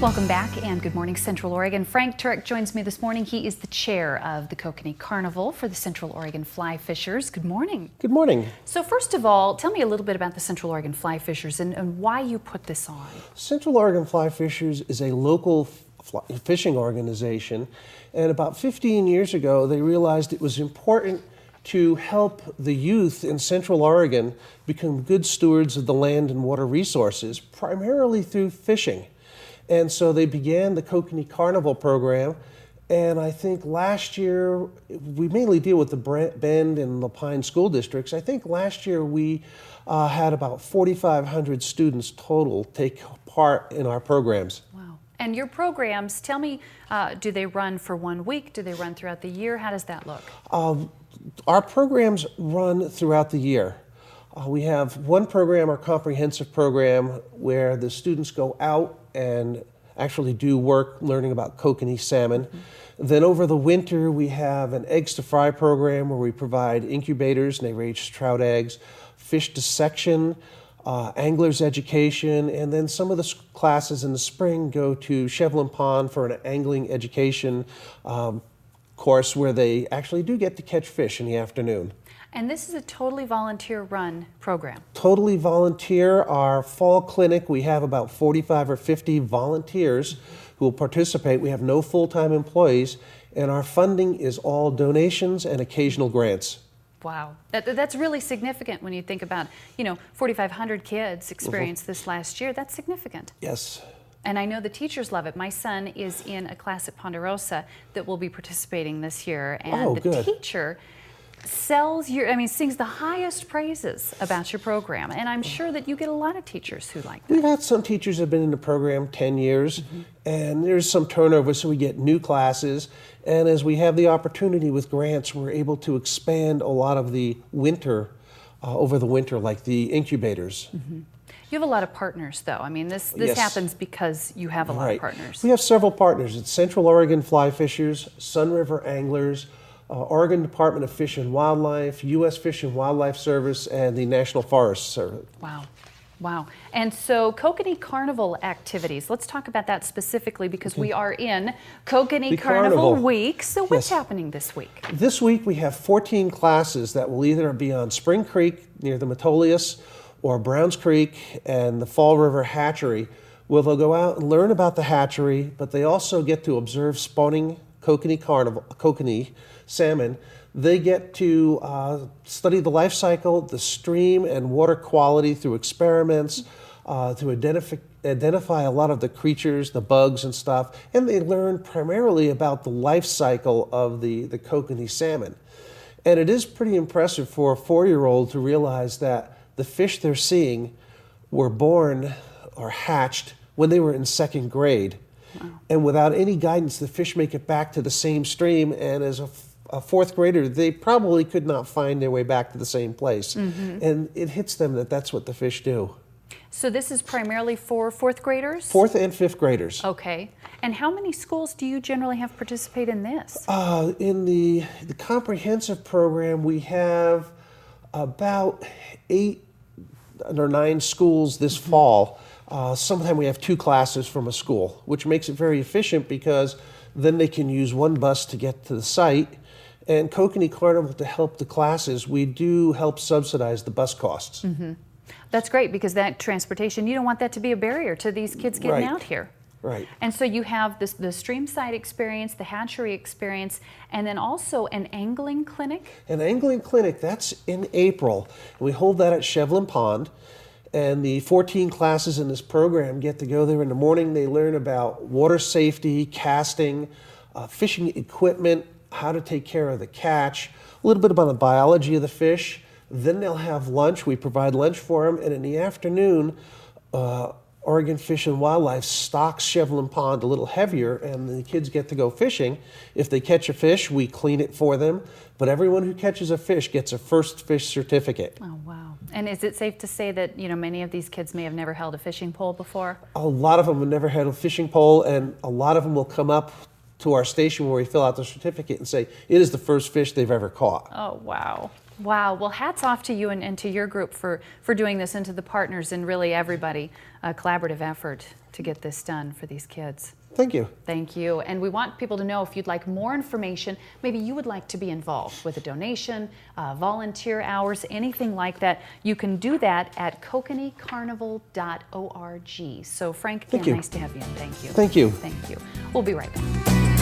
Welcome back and good morning, Central Oregon. Frank Turek joins me this morning. He is the chair of the Kokanee Carnival for the Central Oregon Fly Fishers. Good morning. Good morning. So first of all, tell me a little bit about the Central Oregon Fly Fishers and why you put this on. Central Oregon Fly Fishers is a local fishing organization, and about 15 years ago they realized it was important to help the youth in Central Oregon become good stewards of the land and water resources, primarily through fishing. And so they began the Kokanee Karnival program, and I think last year, we mainly deal with the Bend and La Pine school districts. I think last year we had about 4,500 students total take part in our programs. Wow. And your programs, tell me, do they run for 1 week? Do they run throughout the year? How does that look? Our programs run throughout the year. We have one program, our comprehensive program, where the students go out and actually do work learning about kokanee salmon. Mm-hmm. Then over the winter, we have an eggs to fry program where we provide incubators, and they raise trout eggs, fish dissection, anglers education, and then some of the classes in the spring go to Shevlin Pond for an angling education course where they actually do get to catch fish in the afternoon. And this is a totally volunteer-run program. Totally volunteer. Our fall clinic, we have about 45 or 50 volunteers who will participate. We have no full-time employees, and our funding is all donations and occasional grants. Wow, that's really significant when you think about, 4,500 kids experienced this last year. That's significant. Yes. And I know the teachers love it. My son is in a class at Ponderosa that will be participating this year, and the teacher sings the highest praises about your program, and I'm sure that you get a lot of teachers who like that. We've had some teachers who have been in the program 10 years, and there's some turnover, so we get new classes, and as we have the opportunity with grants, we're able to expand a lot of the winter, over the winter, like the incubators. You have a lot of partners, though. I mean, this Yes. happens because you have a lot of partners. We have several partners. It's Central Oregon Fly Fishers, Sun River Anglers, Oregon Department of Fish and Wildlife, U.S. Fish and Wildlife Service, and the National Forest Service. Wow. Wow. And so Kokanee Carnival activities, let's talk about that specifically because we are in Kokanee Carnival Week. So what's happening this week? This week we have 14 classes that will either be on Spring Creek near the Metolius or Browns Creek and the Fall River Hatchery, where they'll go out and learn about the hatchery, but they also get to observe spawning Kokanee salmon. They get to study the life cycle, the stream and water quality through experiments, to identify a lot of the creatures, the bugs and stuff, and they learn primarily about the life cycle of the Kokanee salmon. And it is pretty impressive for a 4-year-old to realize that the fish they're seeing were born or hatched when they were in 2nd grade. Wow. And without any guidance, the fish make it back to the same stream, and as a 4th grader, they probably could not find their way back to the same place. And it hits them that that's what the fish do. So this is primarily for 4th graders? 4th and 5th graders. Okay. And how many schools do you generally have participate in this? In the comprehensive program, we have about 8 or 9 schools this fall. Sometimes we have 2 classes from a school, which makes it very efficient because then they can use one bus to get to the site. And Kokanee Carnival, to help the classes, we do help subsidize the bus costs. That's great because that transportation, you don't want that to be a barrier to these kids getting out here. Right. And so you have the stream side experience, the hatchery experience, and then also an angling clinic? An angling clinic, that's in April. We hold that at Shevlin Pond. And the 14 classes in this program get to go there in the morning. They learn about water safety, casting, fishing equipment, how to take care of the catch, a little bit about the biology of the fish. Then they'll have lunch. We provide lunch for them. And in the afternoon, Oregon Fish and Wildlife stocks Shevlin Pond a little heavier, and the kids get to go fishing. If they catch a fish, we clean it for them. But everyone who catches a fish gets a first fish certificate. Oh, wow. And is it safe to say that, many of these kids may have never held a fishing pole before? A lot of them have never had a fishing pole, and a lot of them will come up to our station where we fill out the certificate and say it is the first fish they've ever caught. Oh, wow. Wow. Well, hats off to you and to your group for doing this, and to the partners and really everybody. A collaborative effort to get this done for these kids. Thank you. Thank you. And we want people to know, if you'd like more information, maybe you would like to be involved with a donation, volunteer hours, anything like that, you can do that at kokaneekarnival.org. So Frank, again, nice to have you, and thank you. Thank you. Thank you. We'll be right back.